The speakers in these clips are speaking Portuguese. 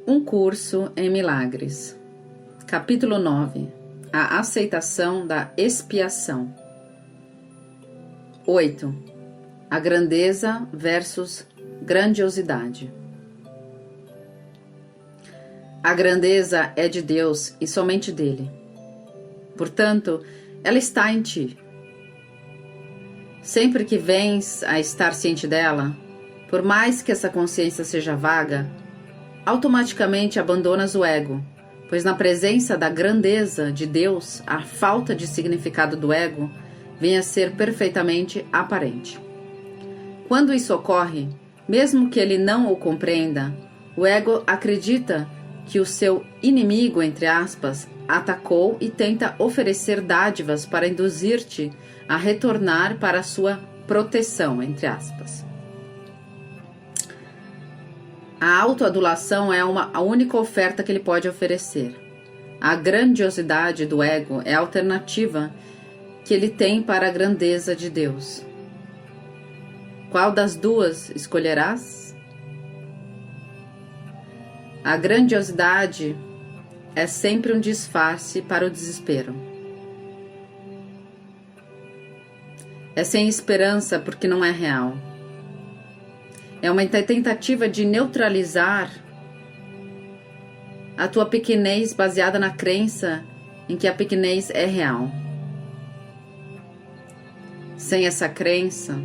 Um curso em milagres. Capítulo 9. A aceitação da expiação. 8. A grandeza versus grandiosidade. A grandeza é de Deus e somente dele. Portanto, ela está em ti. Sempre que vens a estar ciente dela, por mais que essa consciência seja vaga, automaticamente abandonas o ego, pois na presença da grandeza de Deus, a falta de significado do ego vem a ser perfeitamente aparente. Quando isso ocorre, mesmo que ele não o compreenda, o ego acredita que o seu inimigo, entre aspas, atacou e tenta oferecer dádivas para induzir-te a retornar para a sua proteção, entre aspas. A autoadulação é a única oferta que ele pode oferecer. A grandiosidade do ego é a alternativa que ele tem para a grandeza de Deus. Qual das duas escolherás? A grandiosidade é sempre um disfarce para o desespero. É sem esperança porque não é real. É uma tentativa de neutralizar a tua pequenez baseada na crença em que a pequenez é real. Sem essa crença,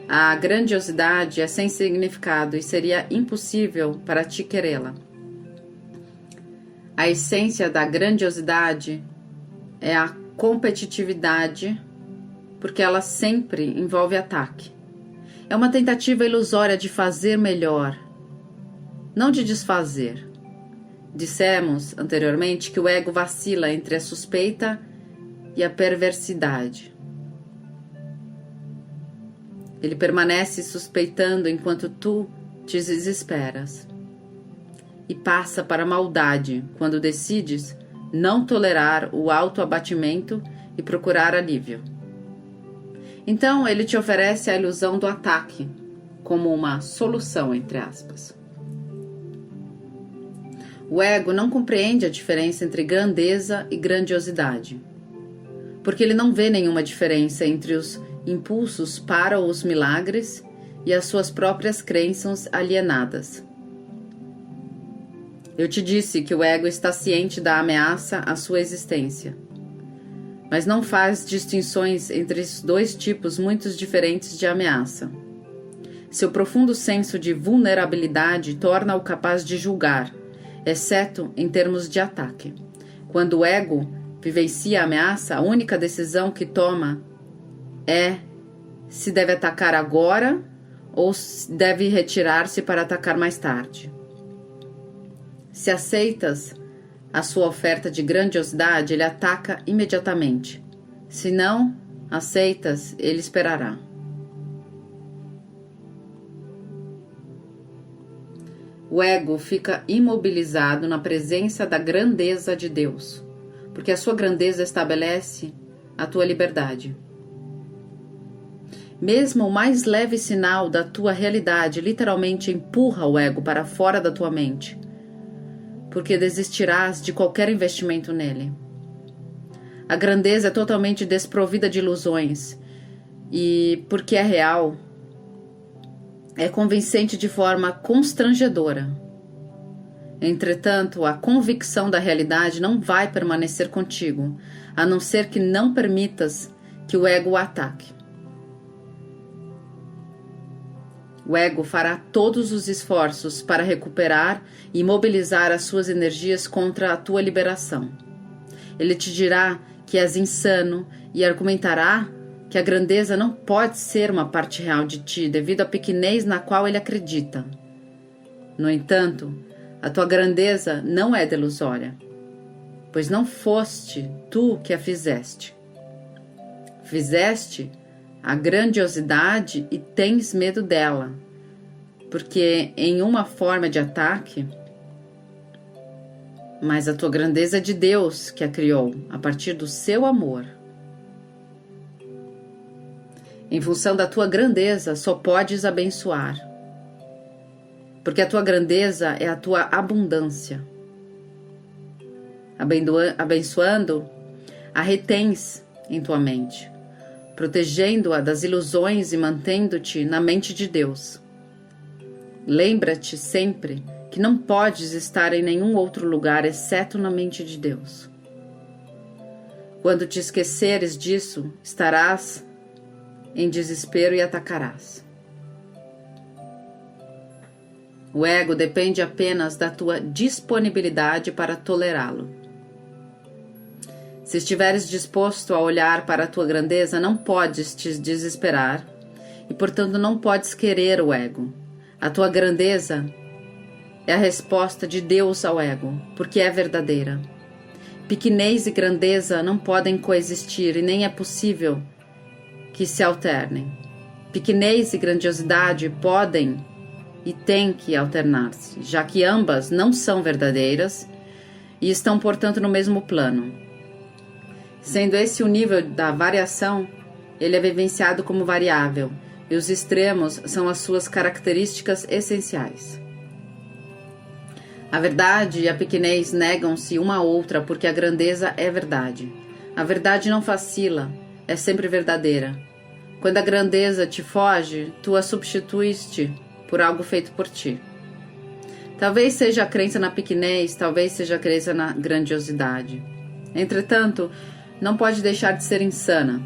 a grandiosidade é sem significado e seria impossível para ti querê-la. A essência da grandiosidade é a competitividade, porque ela sempre envolve ataque. É uma tentativa ilusória de fazer melhor, não de desfazer. Dissemos anteriormente que o ego vacila entre a suspeita e a perversidade. Ele permanece suspeitando enquanto tu te desesperas. E passa para a maldade quando decides não tolerar o autoabatimento e procurar alívio. Então, ele te oferece a ilusão do ataque, como uma solução, entre aspas. O ego não compreende a diferença entre grandeza e grandiosidade, porque ele não vê nenhuma diferença entre os impulsos para os milagres e as suas próprias crenças alienadas. Eu te disse que o ego está ciente da ameaça à sua existência, mas não faz distinções entre esses dois tipos muito diferentes de ameaça. Seu profundo senso de vulnerabilidade torna-o capaz de julgar, exceto em termos de ataque. Quando o ego vivencia a ameaça, a única decisão que toma é se deve atacar agora ou se deve retirar-se para atacar mais tarde. Se aceitas a sua oferta de grandiosidade, ele ataca imediatamente. Se não aceitas, ele esperará. O ego fica imobilizado na presença da grandeza de Deus, porque a sua grandeza estabelece a tua liberdade. Mesmo o mais leve sinal da tua realidade literalmente empurra o ego para fora da tua mente, porque desistirás de qualquer investimento nele. A grandeza é totalmente desprovida de ilusões e, porque é real, é convincente de forma constrangedora. Entretanto, a convicção da realidade não vai permanecer contigo, a não ser que não permitas que o ego o ataque. O ego fará todos os esforços para recuperar e mobilizar as suas energias contra a tua liberação. Ele te dirá que és insano e argumentará que a grandeza não pode ser uma parte real de ti devido à pequenez na qual ele acredita. No entanto, a tua grandeza não é delusória, pois não foste tu que a fizeste. Fizeste a grandiosidade e tens medo dela, porque em uma forma de ataque, mas a tua grandeza é de Deus que a criou a partir do seu amor. Em função da tua grandeza, só podes abençoar. porque a tua grandeza é a tua abundância. Abençoando, a retens em tua mente, protegendo-a das ilusões e mantendo-te na mente de Deus. Lembra-te sempre que não podes estar em nenhum outro lugar exceto na mente de Deus. Quando te esqueceres disso, estarás em desespero e atacarás. O ego depende apenas da tua disponibilidade para tolerá-lo. Se estiveres disposto a olhar para a tua grandeza, não podes te desesperar e, portanto, não podes querer o ego. A tua grandeza é a resposta de Deus ao ego, porque é verdadeira. Pequenez e grandeza não podem coexistir e nem é possível que se alternem. Pequenez e grandiosidade podem e têm que alternar-se, já que ambas não são verdadeiras e estão, portanto, no mesmo plano. Sendo esse o nível da variação, ele é vivenciado como variável, e os extremos são as suas características essenciais. A verdade e a pequenez negam-se uma à outra porque a grandeza é verdade. A verdade não vacila, é sempre verdadeira. Quando a grandeza te foge, tu a substituíste por algo feito por ti. Talvez seja a crença na pequenez, talvez seja a crença na grandiosidade. Entretanto, não pode deixar de ser insana,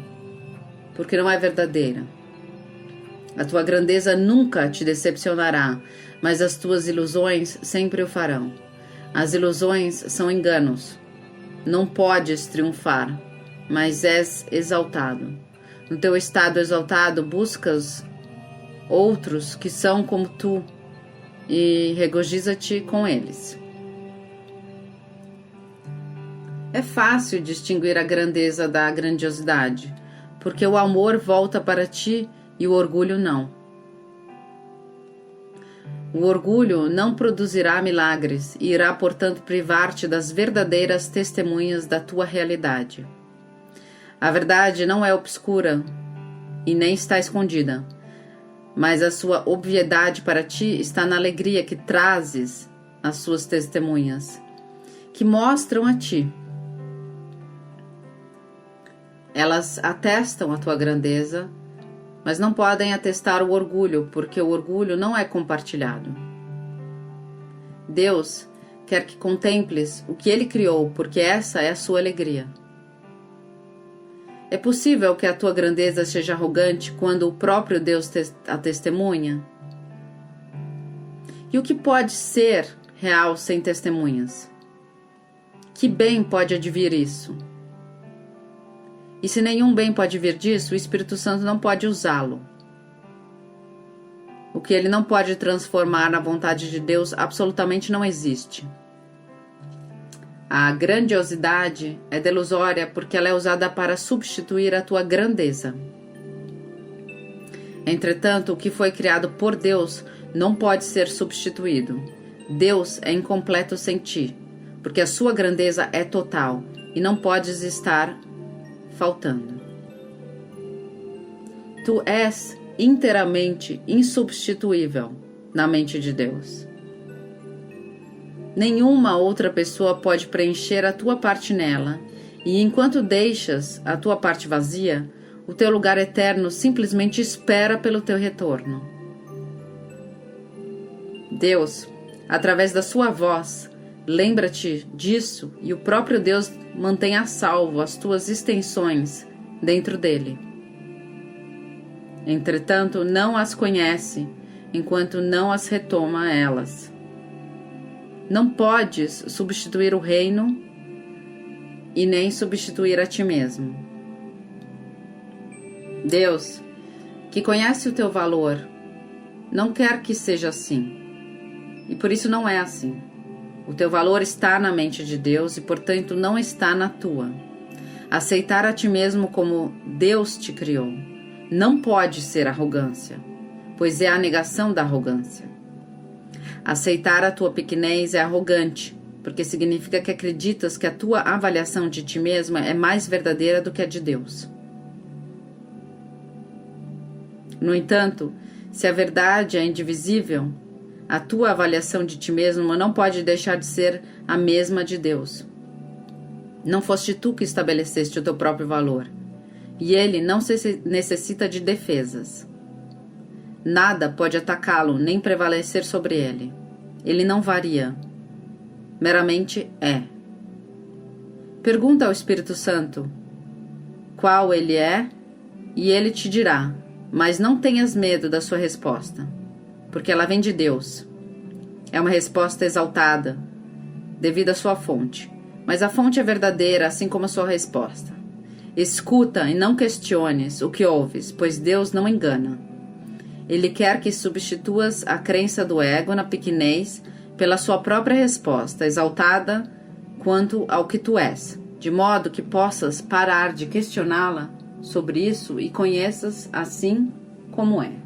porque não é verdadeira. A tua grandeza nunca te decepcionará, mas as tuas ilusões sempre o farão. As ilusões são enganos. Não podes triunfar, mas és exaltado. No teu estado exaltado, buscas outros que são como tu e regozija-te com eles. É fácil distinguir a grandeza da grandiosidade, porque o amor volta para ti e o orgulho não. O orgulho não produzirá milagres e irá, portanto, privar-te das verdadeiras testemunhas da tua realidade. A verdade não é obscura e nem está escondida, mas a sua obviedade para ti está na alegria que trazes às suas testemunhas, que mostram a ti. Elas atestam a tua grandeza, mas não podem atestar o orgulho, porque o orgulho não é compartilhado. Deus quer que contemples o que Ele criou, porque essa é a sua alegria. É possível que a tua grandeza seja arrogante quando o próprio Deus a testemunha? E o que pode ser real sem testemunhas? Que bem pode advir isso? E se nenhum bem pode vir disso, o Espírito Santo não pode usá-lo. O que ele não pode transformar na vontade de Deus absolutamente não existe. A grandiosidade é delusória porque ela é usada para substituir a tua grandeza. Entretanto, o que foi criado por Deus não pode ser substituído. Deus é incompleto sem ti, porque a sua grandeza é total e não podes estar faltando. Tu és inteiramente insubstituível na mente de Deus. Nenhuma outra pessoa pode preencher a tua parte nela, e enquanto deixas a tua parte vazia, o teu lugar eterno simplesmente espera pelo teu retorno. Deus, através da sua voz, lembra-te disso e o próprio Deus mantém a salvo as tuas extensões dentro dele. Entretanto, não as conhece enquanto não as retoma a elas. Não podes substituir o reino e nem substituir a ti mesmo. Deus, que conhece o teu valor, não quer que seja assim. E por isso não é assim. O teu valor está na mente de Deus e, portanto, não está na tua. Aceitar a ti mesmo como Deus te criou não pode ser arrogância, pois é a negação da arrogância. Aceitar a tua pequenez é arrogante, porque significa que acreditas que a tua avaliação de ti mesma é mais verdadeira do que a de Deus. No entanto, se a verdade é indivisível, A tua avaliação de ti mesmo não pode deixar de ser a mesma de Deus. Não foste tu que estabeleceste o teu próprio valor, e ele não necessita de defesas. Nada pode atacá-lo nem prevalecer sobre ele. Ele não varia. Meramente é. Pergunta ao Espírito Santo qual ele é, e ele te dirá, mas não tenhas medo da sua resposta, porque ela vem de Deus. É uma resposta exaltada, devido à sua fonte, mas a fonte é verdadeira, assim como a sua resposta. Escuta e não questiones o que ouves, pois Deus não engana. Ele quer que substituas a crença do ego na pequenez pela sua própria resposta, exaltada quanto ao que tu és, de modo que possas parar de questioná-la sobre isso e conheças assim como é.